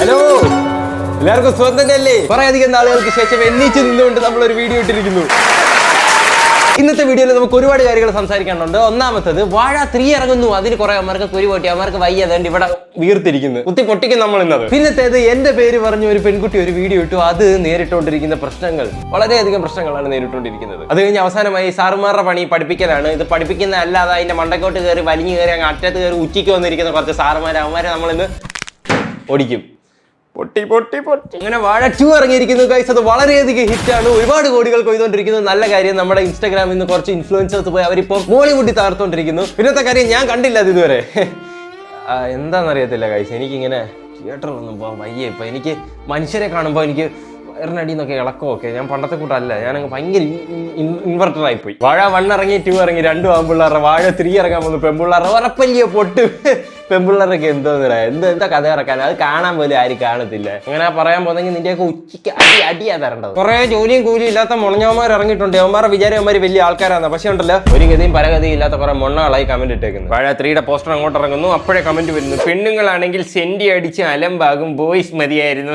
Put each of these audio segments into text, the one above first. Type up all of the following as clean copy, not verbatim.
Hello, എല്ലാവർക്കും സുഖം തന്നെയല്ലേ? കുറെ അധികം നാളുകൾക്ക് ശേഷം എണ്ണീച്ച് നിന്നുകൊണ്ട് നമ്മളൊരു വീഡിയോ ഇട്ടിരിക്കുന്നു. ഇന്നത്തെ വീഡിയോയിൽ നമുക്ക് ഒരുപാട് കാര്യങ്ങൾ സംസാരിക്കാനുണ്ട്. ഒന്നാമത്തത് വാഴ 3 ഇറങ്ങുന്നു. അതിന് കുറെ അമ്മമാർക്ക് കുരി പൊട്ടി, അമ്മമാർക്ക് വയ്യതുകൊണ്ട് ഇവിടെ വീർത്തിരിക്കുന്നു, കുത്തി പൊട്ടിക്കും നമ്മൾ ഇന്നത്. പിന്നത്തേത് എന്റെ പേര് പറഞ്ഞ ഒരു പെൺകുട്ടി ഒരു വീഡിയോ ഇട്ടു. അത് നേരിട്ടുകൊണ്ടിരിക്കുന്ന പ്രശ്നങ്ങൾ, വളരെയധികം പ്രശ്നങ്ങളാണ് നേരിട്ടുകൊണ്ടിരിക്കുന്നത്. അത് കഴിഞ്ഞ് അവസാനമായി സാറുമാരുടെ പണി പഠിപ്പിക്കലാണ്. ഇത് പഠിപ്പിക്കുന്ന അല്ലാതെ അതിന്റെ മണ്ടക്കോട്ട് കയറി വലിഞ്ഞു കയറി അങ്ങ് അറ്റത്ത് കയറി ഉച്ചയ്ക്ക് വന്നിരിക്കുന്ന കുറച്ച് സാറുമാരെ അവന്മാരെ നമ്മളിന്ന് ഓടിക്കും. പൊട്ടി പൊട്ടി പൊട്ടി അങ്ങനെ വാഴ 2 ഇറങ്ങിയിരിക്കുന്നു ഗൈസ്. അത് വളരെയധികം ഹിറ്റാണ്, ഒരുപാട് കോടികൾ കൊയ്തുകൊണ്ടിരിക്കുന്നു. നല്ല കാര്യം. നമ്മുടെ ഇൻസ്റ്റാഗ്രാമിൽ നിന്ന് കുറച്ച് ഇൻഫ്ലുവൻസേഴ്സ് പോയി അവരിപ്പോൾ മോളിവുഡിൽ തകർത്തുകൊണ്ടിരിക്കുന്നു. പിന്നത്തെ കാര്യം ഞാൻ കണ്ടില്ല അത് ഇതുവരെ. എന്താണെന്നറിയത്തില്ല ഗൈസ്, എനിക്കിങ്ങനെ തിയേറ്ററിലൊന്നും പോകാൻ വയ്യ. ഇപ്പം എനിക്ക് മനുഷ്യരെ കാണുമ്പോൾ എനിക്ക് വയറിനടിന്നൊക്കെ ഇളക്കമൊക്കെ. ഞാൻ പണ്ടത്തെ കൂട്ടല്ല, ഞാനങ്ങ് ഭയങ്കര ഇൻവെർട്ടറായി പോയി. വാഴ 1 ഇറങ്ങി 2 ഇറങ്ങി 2 ആൺപിള്ളേരുടെ. വാഴ 3 ഇറങ്ങാൻ പോകുന്നു പെൺപിള്ളേരുടെ. ഉറപ്പല്ലിയ പൊട്ട്. പെൺപിള്ളേരൊക്കെ എന്തോന്നില്ല, എന്താ കഥ ഇറക്കാൻ, അത് കാണാൻ പോലും ആരും കാണത്തില്ല. അങ്ങനെ പറയാൻ പോകുന്നെങ്കിൽ നിന്റെയൊക്കെ ഉച്ചയ്ക്ക് അടിയാ തരേണ്ടത്. കുറെ ജോലിയും കൂലിയും ഇല്ലാത്ത മുളഞ്ഞവന്മാർ ഇറങ്ങിയിട്ടുണ്ട്. അവന്മാരെ വിചാരം അവന്മാർ വലിയ ആൾക്കാരാണ്. പക്ഷേ ഉണ്ടല്ലോ, ഒരു ഗതിയും പരഗതിയും ഇല്ലാത്ത കുറെ മൊണ്ണകളായി കമന്റ് ഇട്ടേക്കുന്നു. വാഴ 3യുടെ പോസ്റ്റർ അങ്ങോട്ട് ഇറങ്ങുന്നു, അപ്പോഴേ കമന്റ് വരുന്നു, പെണ്ണുങ്ങളാണെങ്കിൽ സെന്റി അടിച്ച് അലമ്പാകും, ബോയ്സ് മതിയായിരുന്നു.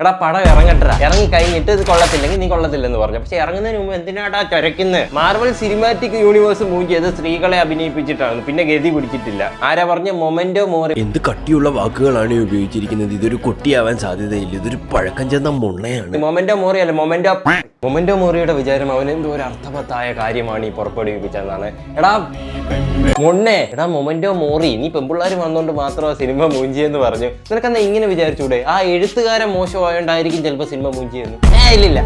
എടാ പടം ഇറങ്ങട്ടാ, ഇറങ്ങി കഴിഞ്ഞിട്ട് ഇത് കൊള്ളത്തില്ലെങ്കിൽ നീ കൊള്ളത്തില്ലെന്ന് പറഞ്ഞു. പക്ഷെ ഇറങ്ങുന്നതിന് മുമ്പ് എന്തിനാടാ ചരക്കുന്നത്? മാർവൽ സിനിമാറ്റിക് യൂണിവേഴ്സ് മൂവ് ചെയ്ത് സ്ത്രീകളെ അഭിനയിപ്പിച്ചിട്ടാണ്, പിന്നെ ഗതി പിടിച്ചിട്ടില്ല. ആരാ പറഞ്ഞ? മൊമെന്റോ മോറി. എന്ത് കട്ടിയുള്ള വാക്കുകളാണ് ഉപയോഗിച്ചിരിക്കുന്നത്. ഇതൊരു കുട്ടിയാവാൻ സാധ്യതയില്ല, ഇതൊരു പഴക്കം ചെന്ന മുണ്ണയാണ്. മൊമെന്റോ മോറി അല്ല, മൊമെന്റോ മോറിയുടെ വിചാരം അവൻ എന്തോ ഒരു അർത്ഥവത്തായ കാര്യമാണ് ഈ പുറപ്പെടുവിപ്പിച്ചെന്നാണ്. എടാ മൊണ്ണേ, എടാ മൊമെന്റോ മോറി, നീ പെൺപിള്ളേർ വന്നോണ്ട് മാത്രമാ സിനിമ മൂഞ്ചിയെന്ന് പറഞ്ഞു. നിനക്കെന്നാ ഇങ്ങനെ വിചാരിച്ചൂടെ? ആ എഴുത്തുകാരൻ മോശമായോണ്ടായിരിക്കും ചിലപ്പോൾ സിനിമ മൂഞ്ചിയെന്ന്. ഇല്ലില്ല,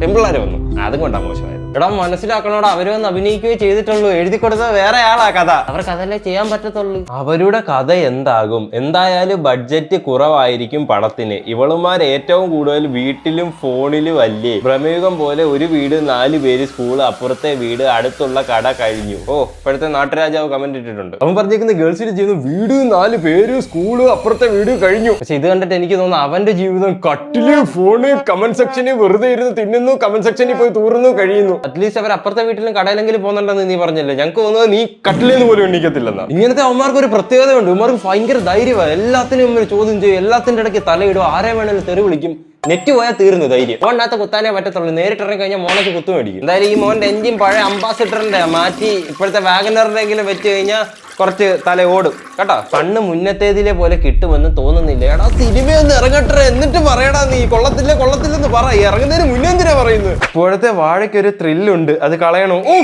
പെൺപിള്ളേർ വന്നു, അതുകൊണ്ടാ മോശമായത്. എടാ മനസ്സിലാക്കണോടാ, അവര് വന്ന് അഭിനയിക്കുകയോ ചെയ്തിട്ടുള്ളൂ. എഴുതി കൊടുത്തത് വേറെ ആളാ കഥ. അവർക്ക് അതല്ലേ ചെയ്യാൻ പറ്റത്തുള്ളൂ. അവരുടെ കഥ എന്താകും? എന്തായാലും ബഡ്ജറ്റ് കുറവായിരിക്കും പടത്തിന്. ഇവളുമാർ ഏറ്റവും കൂടുതൽ വീട്ടിലും ഫോണിലും അല്ലേ. ഭ്രമയുഗം പോലെ ഒരു വീട് 4 പേര്, സ്കൂൾ, അപ്പുറത്തെ വീട്, അടുത്തുള്ള കട കഴിഞ്ഞു. ഓ, ഇപ്പോഴത്തെ നാട്ടുരാജാവ് കമന്റ് ഇട്ടിട്ടുണ്ട്. അവൻ പറഞ്ഞിരിക്കുന്ന ഗേൾസിന് ചെയ്യുന്നു വീട് 4 പേര്, സ്കൂള്, അപ്പുറത്തെ വീട് കഴിഞ്ഞു. പക്ഷെ ഇത് കണ്ടിട്ട് എനിക്ക് തോന്നുന്നു അവന്റെ ജീവിതം കട്ടില്, ഫോണ്, കമന്റ് സെക്ഷനിൽ വെറുതെ ഇരുന്ന് തിന്നുന്നു, കമന്റ് സെക്ഷനിൽ പോയി തൂറുന്നു, കഴിയുന്നു. അറ്റ്ലീസ്റ്റ് അവർ അപ്പുറത്തെ വീട്ടിലും കടയിലെങ്കിലും പോകുന്നുണ്ടെന്ന് നീ പറഞ്ഞില്ലേ. ഞങ്ങൾക്ക് തോന്നുന്നത് നീ കട്ടിലെന്ന് പോലും എണ്ണിക്കത്തില്ലെന്നാ. ഇങ്ങനത്തെ അവന്മാർക്ക് ഒരു പ്രത്യേകത ഉണ്ട്. അവന്മാർക്ക് ഭയങ്കര ധൈര്യമാണ്. എല്ലാത്തിനും ചോദ്യം ചെയ്യും, എല്ലാത്തിന്റെ ഇടയ്ക്ക് തലയിടും, ആരെ വേണമെങ്കിലും തെറി വിളിക്കും. നെറ്റ് പോയാൽ തീർന്നു ധൈര്യം. ഫോണിനകത്ത് കുത്താനേ പറ്റത്തുള്ളൂ. നേരിട്ട് ഇറങ്ങി കഴിഞ്ഞാൽ മോനൊക്കെ കുത്തു മേടിക്കും. എന്തായാലും ഈ മോന്റെ എഞ്ചിൻ പഴയ അംബാസിഡറിന്റെ മാറ്റി ഇപ്പോഴത്തെ വാഗനറിനെങ്കിലും വെച്ച് കഴിഞ്ഞാൽ കുറച്ച് തല ഓടും കേട്ടോ. കണ്ണ് മുന്നത്തേതിലെ പോലെ കിട്ടുമെന്ന് തോന്നുന്നില്ല. എടാ സിനിമയൊന്ന് ഇറങ്ങട്ടെ, എന്നിട്ട് പറയടാ നീ കൊള്ളത്തില്ലെന്ന് പറ. ഇറങ്ങുന്നതിന് മുന്നേ എന്തിനാ പറയുന്നത്? ഇപ്പോഴത്തെ വാഴയ്ക്കൊരു ത്രില്ലുണ്ട്, അത് കളയണോ? ഓ,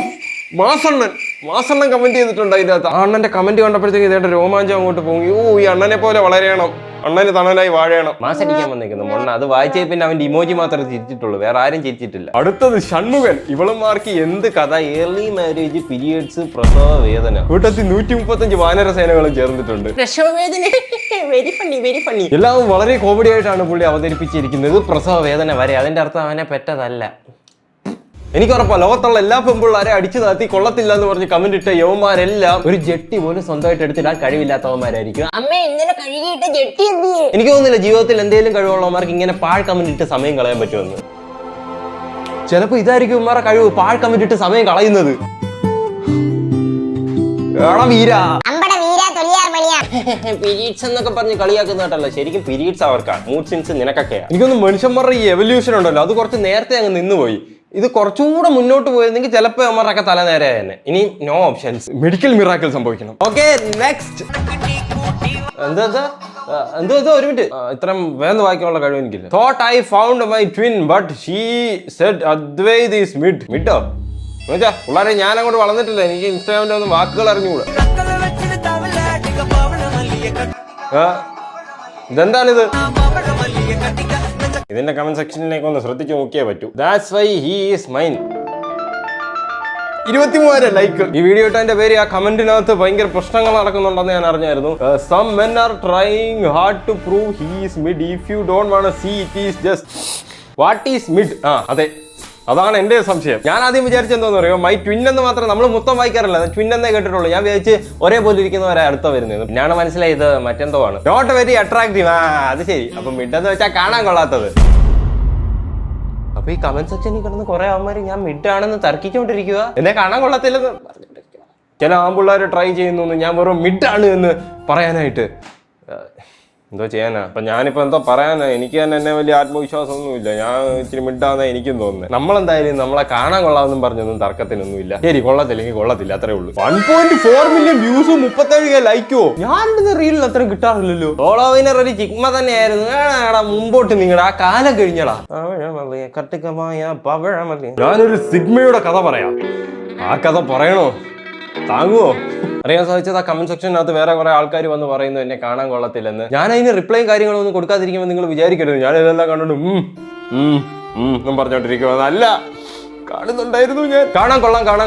മാസണ്ണൻ കമന്റ് ചെയ്തിട്ടുണ്ട് അതിൻ്റെ അകത്ത്. ആ അണ്ണന്റെ കമന്റ് കണ്ടപ്പോഴത്തേക്ക് ഇതേണ്ട രോമാഞ്ചം അങ്ങോട്ട് പോയി. ഓ, ഈ അണ്ണനെ പോലെ വളരെയണം, അണ്ണന് തണലായി വാഴയണം. മാസടിക്കാൻ വന്നേക്കുന്നു മൊണ്ണ. അത് വായിച്ചേ പിന്നെ അവന്റെ ഇമോജി മാത്രമേ ചിരിച്ചിട്ടുള്ളൂ, വേറെ ആരും ചിരിച്ചിട്ടില്ല. അടുത്തത് ഷൺമുഖൻ. ഇവളുമാർക്ക് എന്ത് കഥ? ഏർലി മാരേജ്, പീരിയഡ്സ്, പ്രസവ വേദന. കൂട്ടത്തിൽ 135 വാനരസേനകളും ചേർന്നിട്ടുണ്ട്. പ്രസവ വേദന വെരി ഫണ്ണി. എല്ലാം വളരെ കോമഡി ആയിട്ടാണ് പുള്ളി അവതരിപ്പിച്ചിരിക്കുന്നത്. പ്രസവ വേദന വരെ. അതിന്റെ അർത്ഥം അവനെ പെറ്റതല്ല. എനിക്ക് ഉറപ്പാ ലോകത്തുള്ള എല്ലാ പെൺപിള്ളാരെ അടിച്ചു താത്തി കൊള്ളത്തില്ല എന്ന് പറഞ്ഞ് കമന്റ് ഇട്ട യവന്മാരെല്ലാം ഒരു ജെട്ടി പോലും സ്വന്തമായിട്ട് എടുത്തിടാൻ കഴിവില്ലാത്തവന്മാരായിരിക്കും. എനിക്ക് തോന്നുന്നില്ല ജീവിതത്തിൽ എന്തെങ്കിലും കഴിവുള്ളവന്മാർക്ക് ഇങ്ങനെ പാഴ് കമന്റ് ഇട്ട് സമയം കളയാൻ പറ്റുമെന്ന്. ചിലപ്പോ ഇതായിരിക്കും ഉമ്മാരെ കഴിവ്, പാഴ് കമന്റ് ഇട്ട് സമയം കളയുന്നത്. പീരീഡ്സ് എന്നൊക്കെ പറഞ്ഞ് കളിയാക്കുന്നതല്ല, ശരിക്കും പീരീഡ്സ് അവർക്കാണ്. മൂഡ് സ്വിങ്സ് നിനക്കൊക്കെയാണ്. എനിക്കൊന്ന് മനുഷ്യന്മാരുടെ ഈ എവല്യൂഷൻ ഉണ്ടല്ലോ, അത് കുറച്ച് നേരത്തെ അങ്ങ് നിന്നുപോയി. ഇത് കുറച്ചുകൂടെ മുന്നോട്ട് പോയിരുന്നെങ്കിൽ ചിലപ്പോൾ അമ്മമാരൊക്കെ തല നേരെ തന്നെ. ഇനി നോ ഓപ്ഷൻസ്, മെഡിക്കൽ മിറാക്കിൾ സംഭവിക്കണം. Okay, next. എന്തോ ഒരു മിനിറ്റ്, ഇത്രയും വേഗം വായിക്കാനുള്ള കഴിവ് എനിക്കില്ല. Thought I found my twin but she said Advait is mid. മിഡോ എന്നുവെച്ചാ പിള്ളേരെ ഞാൻ അങ്ങോട്ട് വളർന്നിട്ടില്ല, എനിക്ക് ഇൻസ്റ്റാഗ്രാമിൽ ഒന്നും വാക്കുകൾ അറിഞ്ഞുകൂടാ. ഇതെന്താണിത്? ഇതിന്റെ കമന്റ് സെക്ഷനിലേക്ക് ഒന്ന് ശ്രദ്ധിച്ചു നോക്കിയേ പറ്റൂ. That's why he is mine. 23,000 like. ഈ വീഡിയോ ഇട്ടതിന്റെ പേര് ആ കമന്റിനകത്ത് ഭയങ്കര പ്രശ്നങ്ങൾ നടക്കുന്നുണ്ടെന്ന് ഞാൻ അറിഞ്ഞായിരുന്നു. Some men are trying hard to prove he is mid. If you don't want to see it is just what is mid. അതെ, അതാണ് എന്റെ സംശയം. ഞാൻ ആദ്യം വിചാരിച്ചെന്തോന്ന് അറിയോ, മൈ ട്വിൻ എന്ന് മാത്രം നമ്മൾ മൊത്തം വായിക്കാറില്ല, ട്വിൻ എന്നേ കേട്ടിട്ടുള്ളൂ. ഞാൻ വിചാരിച്ച് ഒരേപോലെ ഇരിക്കുന്നവരെ അടുത്ത വരുന്നത്. പിന്നെയാണ് മനസ്സിലായത് മറ്റെന്തോ ആണ്. Not very attractive. അത് ശരി. അപ്പൊ മിഡെന്ന് വെച്ചാൽ കാണാൻ കൊള്ളാത്തത്. അപ്പൊ ഈ കമന്റ് സെക്ഷനിൽ കിടന്ന് കുറെ അവന്മാര് ഞാൻ മിഡാണെന്ന് തർക്കിച്ചുകൊണ്ടിരിക്കുക, എന്നെ കാണാൻ കൊള്ളത്തില്ലെന്ന് പറഞ്ഞിട്ടിരിക്കുക. ചില ആമ്പിള്ളേർ ട്രൈ ചെയ്യുന്നു ഞാൻ വെറും മിഡാണ് എന്ന് പറയാനായിട്ട്. എന്തോ ചെയ്യാനാ? അപ്പൊ ഞാനിപ്പോ എന്തോ പറയാനാ? എനിക്ക് തന്നെ എന്നെ വലിയ ആത്മവിശ്വാസമൊന്നുമില്ല. ഞാൻ ഇച്ചിരി മിണ്ടാന്നാ എനിക്കും തോന്നുന്നത്. നമ്മളെന്തായാലും നമ്മളെ കാണാൻ കൊള്ളാമെന്നും പറഞ്ഞൊന്നും തർക്കത്തിനൊന്നുമില്ല. ശരി, കൊള്ളത്തില്ലെങ്കിൽ കൊള്ളത്തില്ല, അത്രേ ഉള്ളൂ. 1.4 മില്യൺ വ്യൂസും 37K ലൈക്കോ? ഞാനിടുന്ന റീലിൽ അത്രയും കിട്ടാറില്ലല്ലോ. ഫോളോ വിനർ ഒരു ചിക്മ തന്നെയായിരുന്നു. ഏടാ മുമ്പോട്ട് നിങ്ങളുടെ ആ കാലം കഴിഞ്ഞടാ. ഞാനൊരു സിഗ്മയുടെ കഥ പറയാം. ആ കഥ പറയണോ? താങ്ങുവോ? അറിയാൻ സാധിച്ചത് ആ കമന്റ് സെക്ഷനകത്ത് വേറെ കുറെ ആൾക്കാർ വന്ന് പറയുന്നു എന്നെ കാണാൻ കൊള്ളത്തില്ലെന്ന്. ഞാൻ അതിന് റിപ്ലൈയും കാര്യങ്ങളും ഒന്നും കൊടുക്കാതിരിക്കുമ്പോൾ നിങ്ങൾ വിചാരിക്കരുത് ഞാൻ ഇതെല്ലാം കണ്ടോണ്ട് എന്നും പറഞ്ഞോണ്ടിരിക്കുന്നത് അല്ല. കാണുന്നുണ്ടായിരുന്നു ഞാൻ. കാണാൻ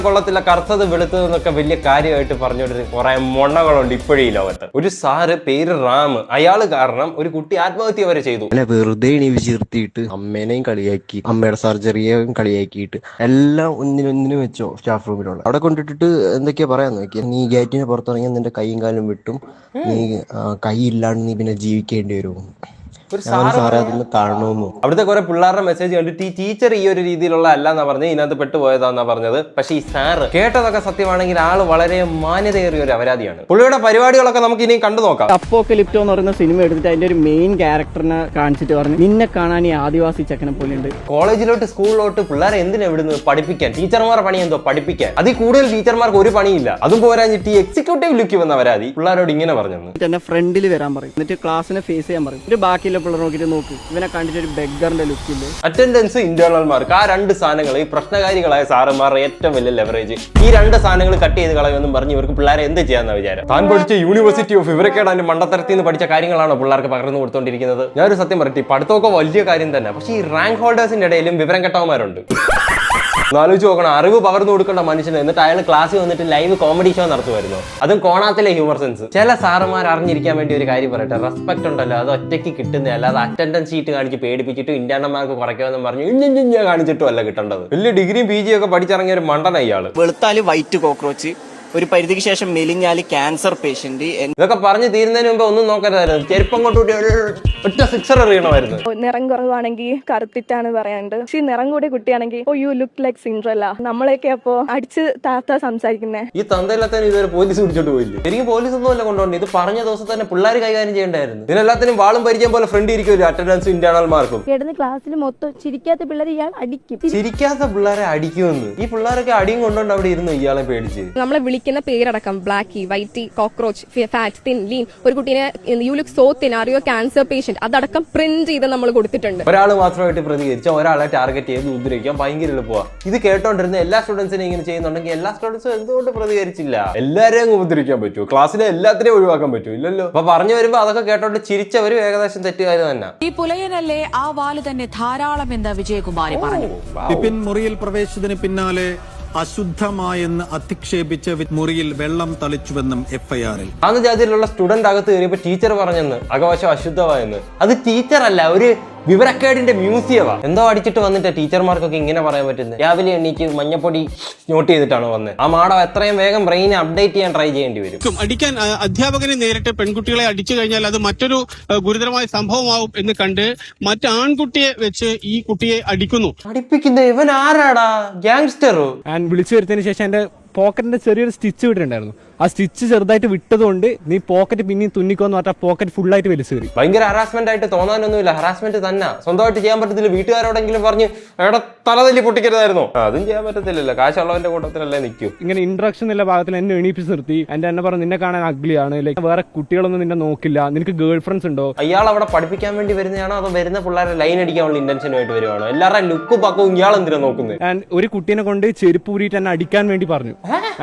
കൊള്ളത്തില്ല, കറുത്തത് വെളുത്തത് എന്നൊക്കെ വലിയ കാര്യമായിട്ട് പറഞ്ഞോണ്ടിരിക്കുന്ന കുറെ മൊണ്ണകളുണ്ട് ഇപ്പോഴും ഈ ലോകത്ത്. ഒരു സാറ് പേര് റാം, അയാള് കാരണം ഒരു കുട്ടി ആത്മഹത്യ വരെ ചെയ്തു. അല്ല, വെറുതെ എണീവ് ചേർത്തിയിട്ട് അമ്മേനെയും കളിയാക്കി, അമ്മയുടെ സർജറിയെയും കളിയാക്കിയിട്ട് എല്ലാം ഒന്നിനൊന്നിനും വെച്ചോ സ്റ്റാഫ് റൂമിലുള്ള അവിടെ കൊണ്ടിട്ടിട്ട് എന്തൊക്കെയാ പറയാൻ നോക്കി. നീ ഗേറ്റിന് പുറത്തിറങ്ങിയാൽ നിന്റെ കൈയും കാലും വിട്ടും, നീ കൈ ഇല്ലാണ്ട് നീ പിന്നെ ജീവിക്കേണ്ടി വരും. അവിടുത്തെ കുറെ പിള്ളേരുടെ മെസ്സേജ് കണ്ടിട്ട് ഈ ടീച്ചർ ഈ ഒരു രീതിയിലുള്ള അല്ലാന്നാ പറഞ്ഞത്, ഇതിനകത്ത് പെട്ടുപോയതാന്നാ പറഞ്ഞത്. പക്ഷെ ഈ സാറ് കേട്ടതൊക്കെ സത്യമാണെങ്കിൽ ആള് വളരെ മാന്യതയേറിയ ഒരു അപരാധിയാണ്. പുള്ളിയുടെ പരിപാടികളൊക്കെ നമുക്ക് ഇനി കണ്ടു നോക്കാം. അപ്പോക്കലിപ്റ്റോ എന്ന് പറയുന്ന സിനിമ എടുത്തിട്ട് അതിന്റെ ഒരു മെയിൻ ക്യാരക്ടറിനെ കാണിച്ചിട്ട് പറഞ്ഞു നിന്നെ കാണാൻ ഈ ആദിവാസി ചെക്കനെ പോലെ ഉണ്ട്. കോളേജിലോട്ട് സ്കൂളിലോട്ട് പിള്ളേരെ എന്തിനാ വിടുന്നത്? പഠിപ്പിക്കാൻ. ടീച്ചർമാരുടെ പണി എന്തോ? പഠിപ്പിക്കാൻ. അതിൽ കൂടുതൽ ടീച്ചർമാർക്ക് ഒരു പണിയില്ല. അതും പോരാഞ്ഞിട്ട് ഈ എക്സിക്യൂട്ടീവ് ലുക്ക് വന്ന അപരാധി പിള്ളേരോട് ഇങ്ങനെ പറഞ്ഞു എന്നെ ഫ്രണ്ടിൽ വരാൻ പറയും, എന്നിട്ട് ക്ലാസ്സിനെ ഫേസ് ചെയ്യാൻ പറയും. ഒരു ബാക്കിയുള്ള പിള്ളേർ നോക്കിട്ട് നോക്ക്, ഇവനെ കണ്ടിട്ട് ഒരു ബെഗറിന്റെ ലുക്കില്ലേ. അറ്റൻഡൻസ്, ഇന്റേണൽ മാർക്ക്, ആ രണ്ട് സാധനങ്ങൾ ഈ പ്രശ്നകാരികളായ സാറുമാരുടെ ഏറ്റവും വലിയ ലെവറേജ്. ഈ രണ്ട് സാധനങ്ങൾ കട്ട് ചെയ്ത് കളയുമെന്നും പറഞ്ഞ് ഇവർക്ക് പിള്ളേരെ എന്ത് ചെയ്യാന്ന വിചാരം? താൻ പഠിച്ച യൂണിവേഴ്സിറ്റി ഓഫ് ഇവരൊക്കെയാണ് അതിന്റെ മണ്ടത്തരത്തിൽ നിന്ന് പഠിച്ച കാര്യങ്ങളാണോ പിള്ളേർക്ക് പകർന്നു കൊടുത്തോണ്ടിരിക്കുന്നത്? ഞാനൊരു സത്യം പറയട്ടെ, പഠിത്തമൊക്കെ വലിയ കാര്യം തന്നെ. പക്ഷേ ഈ റാങ്ക് ഹോൾഡേഴ്സിന്റെ ഇടയിലും വിവരം കെട്ടവന്മാരുണ്ട്. ആലോചിച്ച് നോക്കണം, അറിവ് പകർന്നു കൊടുക്കേണ്ട മനുഷ്യന് എന്നിട്ട് അയാൾ ക്ലാസ്സിൽ വന്നിട്ട് ലൈവ് കോമഡി ഷോ നടത്തുമായിരുന്നു. അതും കോണാത്തിലെ ഹ്യൂമർ സെൻസ്. ചില സാറുമാർ അറിഞ്ഞിരിക്കാൻ വേണ്ടി ഒരു കാര്യം പറയട്ടെ, റെസ്പെക്ട് ഉണ്ടല്ലോ അത് ഒറ്റയ്ക്ക് കിട്ടുന്ന, അല്ലാതെ അറ്റൻഡൻസ് ഷീറ്റ് കാണിച്ച് പേടിപ്പിച്ചിട്ട് ഇന്റേണൽ മാർക്ക് കുറയ്ക്കുമെന്ന് പറഞ്ഞു ഇഞ്ഞ കാണിച്ചിട്ടും അല്ല കിട്ടേണ്ടത്. വലിയ ഡിഗ്രിയും PG ഒക്കെ പഠിച്ചിറങ്ങിയ ഒരു മണ്ടന ഇയാള്. വെളുത്താല് വൈറ്റ് കോക്രോച്ച്, ഒരു പരിധിക്ക് ശേഷം മെലിഞ്ഞാല് ക്യാൻസർ പേഷ്യന്റ്. ഇതൊക്കെ പറഞ്ഞു തീരുന്നതിന് മുമ്പ് ഒന്നും നോക്കരുതായിരുന്നു. ചെരുപ്പം കൊണ്ടുകൂട്ടി ഒറ്റ സിക്സർ എറിയണമായിരുന്നു. നിറം കുറവാണെങ്കിൽ കറുത്തിട്ടാണ് പറയാനുണ്ട്. പക്ഷെ നിറം കൂടി കുട്ടിയാണെങ്കിൽ ഓ യു ലുക്ക് ലൈക്ക് സിൻഡ്രല്ല, നമ്മളെയൊക്കെ അപ്പോ അടിച്ച് താത്ത സംസാരിക്കുന്നേ. ഈ തന്തയില്ലാത്തന്നെ ഇതുവരെ പോലീസ് പിടിച്ചോട്ട് പോയില്ലേ? എനിക്ക് പോലീസ് ഒന്നും അല്ല കൊണ്ടുപോകണ്ട, ഇത് പറഞ്ഞ ദിവസം തന്നെ പിള്ളേർ കൈകാര്യം ചെയ്യേണ്ടായിരുന്നു. ഇതിനെല്ലാത്തിനും വാളും പരിചയം പോലെ ഫ്രണ്ട് ഇരിക്കും അറ്റൻഡൻസ് ഇന്റേണൽ മാർക്കും. കിടന്ന് ക്ലാസ്സിൽ മൊത്തം ചിരിക്കാത്ത പിള്ളേർ ഇയാൾ അടിക്കും. ചിരിക്കാത്ത പിള്ളേരെ അടിക്കുമെന്ന്. ഈ പിള്ളേരൊക്കെ അടിയും കൊണ്ടുകൊണ്ട് അവിടെ ഇരുന്നു ഇയാളെ പേടിച്ച്. നമ്മളെ വിളിക്കുന്ന പേരടക്കം blackie, whitey, cockroach, fat, thin, lean, ഒരു കുട്ടീനെ you look so thin, are you a cancer patient, അതടക്കം പ്രിന്റ് ചെയ്ത് നമ്മൾ കൊടുത്തിട്ടുണ്ട്. ഒരാൾ മാത്രമായിട്ട് പ്രതികരിച്ച ഒരാളെ ടാർഗറ്റ് ചെയ്ത് ഉദ്ധരിക്കാൻ ഭയങ്കര എളുപ്പമാണ്. ഇത് കേട്ടോണ്ടിരുന്ന എല്ലാ സ്റ്റുഡൻസിനും ഇങ്ങനെ ചെയ്യുന്നുണ്ടെങ്കിൽ എല്ലാ സ്റ്റുഡൻസും എന്തുകൊണ്ട് പ്രതികരിച്ചില്ല? എല്ലാരെയും ഉപദ്രവിക്കാൻ പറ്റുമോ? ക്ലാസ്സിലെ എല്ലാത്തിനെയും ഒഴിവാക്കാൻ പറ്റുമോ? ഇല്ലല്ലോ. അപ്പൊ പറഞ്ഞു വരുമ്പോ അതൊക്കെ കേട്ടോണ്ട് ചിരിച്ചവരും ഏകദേശം തെറ്റുകാർ തന്നെ. ഈ പുലയനല്ലേ ആ വാല് തന്നെ ധാരാളം എന്ന് വിജയകുമാരി പറഞ്ഞു. വിപിൻ മുറിയിൽ പ്രവേശിച്ചതിന് പിന്നാലെ അശുദ്ധമായെന്ന് അധിക്ഷേപിച്ച് മുറിയിൽ വെള്ളം തളിച്ചുവെന്നും FIR-ൽ. അന്ന് ജാതിയിലുള്ള സ്റ്റുഡന്റ് അകത്ത് കയറിയപ്പോ ടീച്ചർ പറഞ്ഞെന്ന് അകവശം അശുദ്ധമായെന്ന്. അത് ടീച്ചർ അല്ല, ഒരു വിവരക്കേടിന്റെ മ്യൂസിയമാ. എന്തോ അടിച്ചിട്ട് വന്നിട്ട് ടീച്ചർമാർക്കൊക്കെ ഇങ്ങനെ പറയാൻ പറ്റുന്നത്? രാവിലെ എണീക്ക് മഞ്ഞപ്പൊടി നോട്ട് ചെയ്തിട്ടാണോ വന്നത്? ആ മാഡം എത്രയും വേഗം ബ്രെയിനെ അപ്ഡേറ്റ് ചെയ്യാൻ ട്രൈ ചെയ്യേണ്ടി വരും. അടിക്കാൻ അധ്യാപകനെ നേരിട്ട് പെൺകുട്ടികളെ അടിച്ചു കഴിഞ്ഞാൽ അത് മറ്റൊരു ഗുരുതരമായ സംഭവമാവും എന്ന് കണ്ട് മറ്റ് ആൺകുട്ടിയെ വെച്ച് ഈ കുട്ടിയെ അടിക്കുന്നു. അടിപ്പിക്കുന്ന ഇവൻ ആരാടാ? ഗ്യാങ്സ്റ്ററോ? വിളിച്ചു വരുന്നതിന് ശേഷം എന്റെ പോക്കറ്റിന്റെ ചെറിയൊരു സ്റ്റിച്ച് വിട്ടിട്ടുണ്ടായിരുന്നു. ആ സ്റ്റിച്ച് ചെറുതായിട്ട് വിട്ടതുകൊണ്ട് നീ പോക്കറ്റ് പിന്നെയും തുന്നിക്കോന്ന് പറഞ്ഞാൽ പോക്കറ്റ് ഫുൾ ആയിട്ട് വലിച്ചു കയറി. ഭയങ്കര ഹറാസ്മെന്റ് ആയിട്ട് തോന്നാനൊന്നുമില്ല, ഹറാസ്മെന്റ് തന്നെ. സ്വന്തമായിട്ട് ചെയ്യാൻ പറ്റത്തില്ല, വീട്ടുകാരോടെങ്കിലും പറഞ്ഞ് എവിടെ തലതല്ലി പൊട്ടിക്കരുതായിരുന്നോ? അതും ചെയ്യാൻ പറ്റത്തില്ലല്ലോ, കാശുള്ളവന്റെ കൂട്ടത്തിലല്ലേ നിൽക്കൂ. ഇങ്ങനെ ഇൻട്രക്ഷൻ എന്നുള്ള ഭാഗത്തിൽ എന്നെ എണീപ്പിച്ച് നിർത്തി. എന്നെ പറഞ്ഞു നിന്നെ കാണാൻ അഗ്ലിയാണ്, ലൈക്ക് വേറെ കുട്ടികളൊന്നും നിന്നെ നോക്കില്ല, നിനക്ക് ഗേൾ ഫ്രണ്ട്സ് ഉണ്ടോ? അയാൾ അവിടെ പഠിപ്പിക്കാൻ വേണ്ടി വരുന്നതാണോ അതോ വരുന്ന പിള്ളേരെ ലൈൻ അടിക്കാനുള്ള ഇന്റൻഷനുമായിട്ട് വരുവാണോ? എല്ലാവരുടെ ലുക്കും പക്കവും ഇയാൾ എന്തിനാ നോക്കുന്നത്? ആൻഡ് ഒരു കുട്ടീനെ കൊണ്ട് ചെരുപ്പ് ഊരിയിട്ട് എന്നെ അടിക്കാൻ വേണ്ടി പറഞ്ഞു.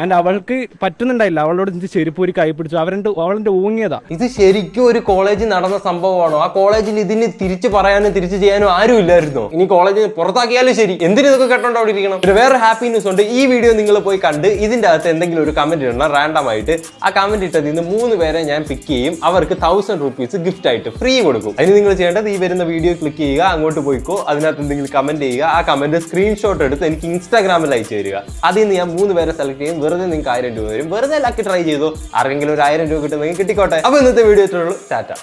ആൻഡ് അവൾക്ക് പറ്റുന്നുണ്ടായില്ല, അവളോട് ചെരുപ്പൂരി കൈ പിടിച്ചു. അവളെന്റെ ഊങ്ങിയതാ. ഇത് ശരിക്കും ഒരു കോളേജിൽ നടന്ന സംഭവമാണോ? ആ കോളേജിൽ ഇതിന് തിരിച്ചു പറയാനും തിരിച്ചു ചെയ്യാനും ആരും ഇല്ലായിരുന്നോ? ഇനി കോളേജിൽ പുറത്താക്കിയാലും ശരി, എന്തിനും ഇതൊക്കെ കേട്ടോണ്ട് അവിടെ ഇരിക്കണം. ഒരു വേറെ ഹാപ്പി ന്യൂസ് ഉണ്ട്. ഈ വീഡിയോ നിങ്ങൾ പോയി കണ്ട് ഇതിന്റെ അകത്ത് എന്തെങ്കിലും ഒരു കമന്റ് ഇടണം റാൻഡം ആയിട്ട്. ആ കമന്റ് ഇട്ടതിൽ നിന്ന് 3 പേരെ ഞാൻ പിക്ക് ചെയ്യും. അവർക്ക് 1000 rupees ഗിഫ്റ്റ് ആയിട്ട് ഫ്രീ കൊടുക്കും. അതിന് നിങ്ങൾ ചെയ്യേണ്ടത് ഈ വരുന്ന വീഡിയോ ക്ലിക്ക് ചെയ്യുക, അങ്ങോട്ട് പോയിക്കോ, അതിനകത്ത് എന്തെങ്കിലും കമന്റ് ചെയ്യുക. ആ കമന്റ് സ്ക്രീൻഷോട്ട് എടുത്ത് എനിക്ക് ഇൻസ്റ്റാഗ്രാമിൽ അയച്ചു തരിക. അതിൽ നിന്ന് ഞാൻ 3 പേരെ സെലക്ട് ചെയ്യും. വെറുതെ നിങ്ങൾക്ക് 1000 രൂപ വരും. വെറുതെ ലക്കി ട്രൈ ചെയ്തു. ആരെങ്കിലും ഒരു 1000 രൂപ കിട്ടുന്നെങ്കിൽ കിട്ടിക്കോട്ടെ. അപ്പൊ ഇന്നത്തെ വീഡിയോ ഇത്രയുള്ളൂ. ടാറ്റ.